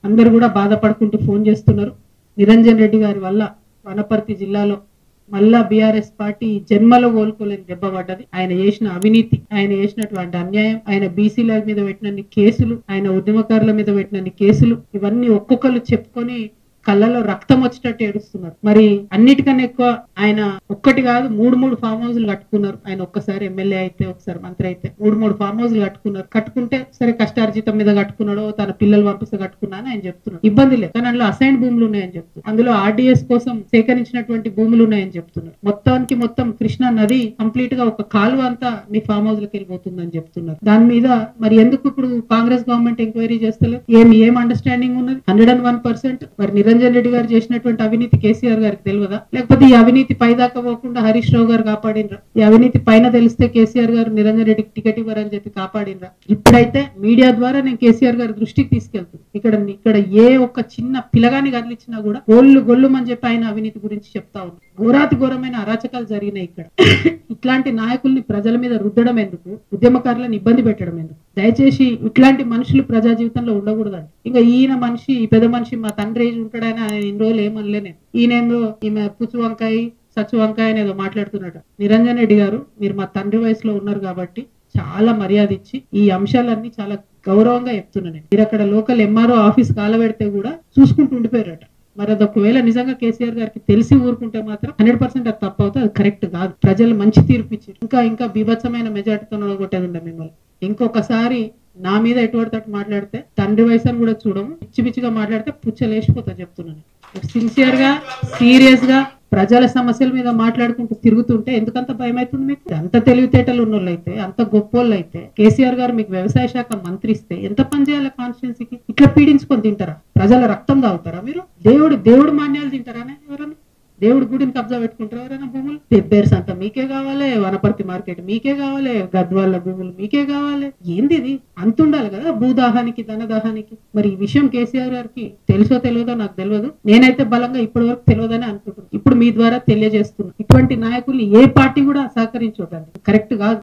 అందరూ కూడా బాధపడుకుంటూ ఫోన్ చేస్తున్నారు. నిరంజన్ రెడ్డి గారి వల్ల వనపర్తి జిల్లాలో మళ్ళా బీఆర్ఎస్ పార్టీ జన్మలో కోలుకోలేని దెబ్బ పడ్డది. ఆయన చేసిన అవినీతి, ఆయన చేసినటువంటి అన్యాయం, ఆయన బీసీల మీద పెట్టినన్ని కేసులు, ఆయన ఉద్యమకారుల మీద పెట్టినన్ని కేసులు, ఇవన్నీ ఒక్కొక్కరు చెప్పుకొని కళ్ళలో రక్తం వచ్చేటట్టు ఏడుస్తున్నారు. మరి అన్నిటికన్నా ఎక్కువ ఆయన ఒక్కటి కాదు 3 ఫామ్ హౌస్లు కట్టుకున్నారు. ఆయన ఒక్కసారి ఎమ్మెల్యే అయితే, ఒకసారి మంత్రి అయితే 3 ఫామ్ హౌస్లు కట్టుకున్నారు. కట్టుకుంటే సరే కష్టార్జితం మీద కట్టుకున్నాడో, తన పిల్లలు పంపిస్తే కట్టుకున్నా అని ఆయన చెప్తున్నారు. ఇబ్బంది లేదు, కానీ అందులో అసైన్ భూములు ఉన్నాయని చెప్తున్నారు. అందులో ఆర్డీఎస్ కోసం సేకరించినటువంటి భూములు ఉన్నాయని చెప్తున్నారు. మొత్తం కృష్ణా నది కంప్లీట్ గా ఒక కాలువ అంతా మీ ఫామ్ హౌస్ లకి వెళ్ళిపోతుందని చెప్తున్నారు. దాని మీద మరి ఎందుకు ఇప్పుడు కాంగ్రెస్ గవర్నమెంట్ ఎంక్వైరీ చేస్తలేదు? ఏం అండర్స్టాండింగ్ ఉన్నది? 101%. మరి నిరంజన్ రెడ్డి గారు చేసినటువంటి అవినీతి కేసీఆర్ గారికి తెలియదా? లేకపోతే ఈ అవినీతి పైదాకా పోకుండా హరీష్ రావు గారు కాపాడినరా? ఈ అవినీతి పైన తెలిస్తే కేసీఆర్ గారు నిరంజన్ రెడ్డికి టికెట్ ఇవ్వరని చెప్పి కాపాడినరా? ఇప్పుడైతే మీడియా ద్వారా నేను కేసీఆర్ గారి దృష్టికి తీసుకెళ్తున్నాను. ఇక్కడ ఏ ఒక్క చిన్న పిల్లగాని కదిలిచ్చినా కూడా గొల్లుమని చెప్పి ఆయన అవినీతి గురించి చెప్తా ఉన్నారు. ఘోరాతి ఘోరమైన అరాచకాలు జరిగినాయి ఇక్కడ. ఇట్లాంటి నాయకుల్ని ప్రజల మీద రుద్దడం ఎందుకు? ఉద్యమకారులను ఇబ్బంది పెట్టడం ఎందుకు? దయచేసి ఇట్లాంటి మనుషులు ప్రజా జీవితంలో ఉండకూడదండి. ఇంకా ఈయన మనిషి, ఈ పెద్ద మనిషి మా తండ్రి ఉంటాడని ఆయన ఇన్ని రోజులు ఏమనలే నేను. ఈయనేందో ఈమె పుచ్చు వంకాయ సచ్చు వంకాయ అనేదో మాట్లాడుతున్నట్టు. నిరంజన్ రెడ్డి గారు, మీరు మా తండ్రి వయసులో ఉన్నారు కాబట్టి చాలా మర్యాద ఇచ్చి ఈ అంశాలన్నీ చాలా గౌరవంగా చెప్తున్నాను. మీరు అక్కడ లోకల్ ఎంఆర్ఓ ఆఫీస్ కాలబెడితే కూడా చూసుకుంటూ ఉండిపోయారట. మరి అది ఒకవేళ నిజంగా కేసీఆర్ గారికి తెలిసి ఊరుకుంటే మాత్రం 100% అది తప్పు అవుతుంది, అది కరెక్ట్ కాదు. ప్రజలు మంచి తీర్పు ఇచ్చారు. ఇంకా బీభత్సమైన మెజార్టీతో కొట్టేది ఉండే మిమ్మల్ని. ఇంకొకసారి నా మీద ఎటువంటి తట్టు మాట్లాడితే తండ్రి వయసు అని కూడా చూడము, పిచ్చిగా మాట్లాడితే పుచ్చలేసిపోతా చెప్తున్నాను. సిన్సియర్ గా, సీరియస్ గా ప్రజల సమస్యల మీద మాట్లాడుకుంటూ తిరుగుతుంటే ఎందుకంత భయం అవుతుంది మీకు? అంత తెలివితేటలు ఉన్నోళ్ళు అయితే, అంత గొప్పోళ్ళు అయితే కేసీఆర్ గారు మీకు వ్యవసాయ శాఖ మంత్రి ఇస్తే ఎంత పని చేయాలి కాన్స్టిట్యున్సీకి? ఇట్లా పీడించుకొని తింటారా? ప్రజల రక్తం తాగుతారా మీరు? దేవుడు మాన్యాలు తింటారానే? ఎవరన్నా దేవుడి గుడిని కబ్జా పెట్టుకుంటారు ఎవరైనా? భూములు పెబ్బేర్స్ అంతా మీకే కావాలి, వనపర్తి మార్కెట్ మీకే కావాలి, గద్వాళ్ళ భూములు మీకే కావాలి. ఏంది ఇది? అంత ఉండాలి కదా భూదాహానికి, ధనదాహానికి. మరి ఈ విషయం కేసీఆర్ గారికి తెలుసో తెలియదో నాకు తెలియదు. నేనైతే బలంగా ఇప్పటి వరకు తెలియదని అనుకుంటున్నాను. ఇప్పుడు మీ ద్వారా తెలియజేస్తున్నాను. ఇటువంటి నాయకుల్ని ఏ పార్టీ కూడా సహకరించొద్దండి, కరెక్ట్ కాదు.